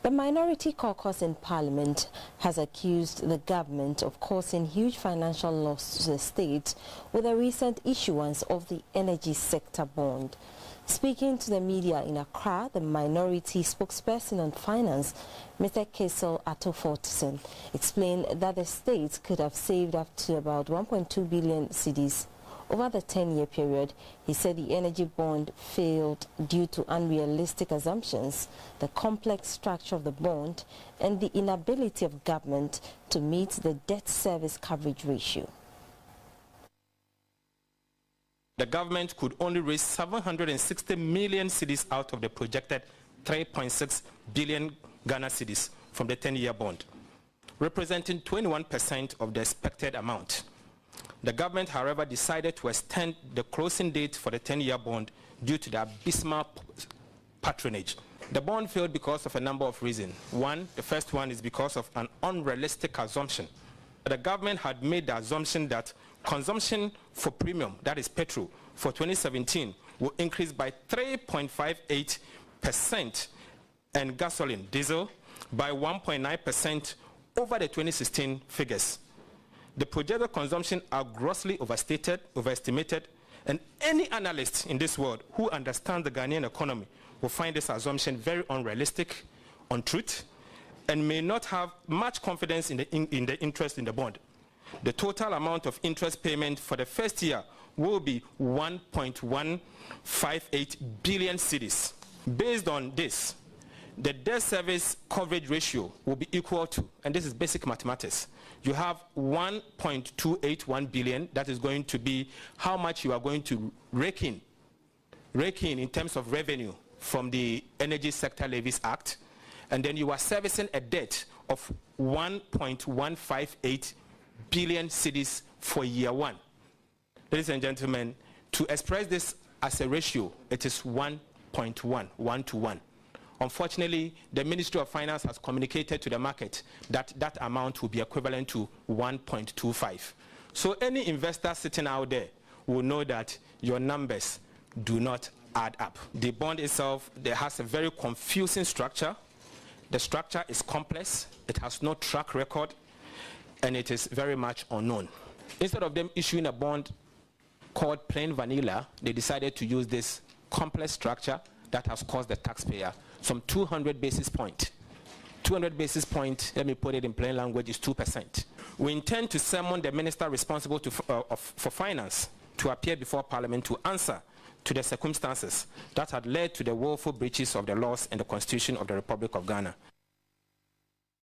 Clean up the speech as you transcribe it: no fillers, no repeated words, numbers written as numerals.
The minority caucus in Parliament has accused the government of causing huge financial loss to the state with the recent issuance of the energy sector bond. Speaking to the media in Accra, the minority spokesperson on finance, Mr. Kesel Atto-Fortson, explained that the state could have saved up to about 1.2 billion cedis over the 10-year period. He said the energy bond failed due to unrealistic assumptions, the complex structure of the bond, and the inability of government to meet the debt service coverage ratio. The government could only raise 760 million cedis out of the projected 3.6 billion Ghana cedis from the 10-year bond, representing 21% of the expected amount. The government, however, decided to extend the closing date for the 10-year bond due to the abysmal patronage. The bond failed because of a number of reasons. The first one is because of an unrealistic assumption. The government had made the assumption that consumption for premium, that is petrol, for 2017 will increase by 3.58% and gasoline, diesel, by 1.9% over the 2016 figures. The projected consumption are grossly overestimated, and any analyst in this world who understands the Ghanaian economy will find this assumption very unrealistic, untruth, and may not have much confidence in the interest in the bond. The total amount of interest payment for the first year will be 1.158 billion cedis. Based on this, the debt service coverage ratio will be equal to, and this is basic mathematics, you have 1.281 billion. That is going to be how much you are going to rake in terms of revenue from the Energy Sector Levies Act, and then you are servicing a debt of 1.158 billion cedis for year one. Ladies and gentlemen, to express this as a ratio, it is 1.1, 1 to 1. Unfortunately, the Ministry of Finance has communicated to the market that that amount will be equivalent to 1.25. So any investor sitting out there will know that your numbers do not add up. The bond itself, there has a very confusing structure. The structure is complex, it has no track record, and it is very much unknown. Instead of them issuing a bond called plain vanilla, they decided to use this complex structure that has cost the taxpayer some 200 basis points. 200 basis points, let me put it in plain language, is 2%. We intend to summon the minister responsible for finance to appear before Parliament to answer to the circumstances that had led to the woeful breaches of the laws and the Constitution of the Republic of Ghana.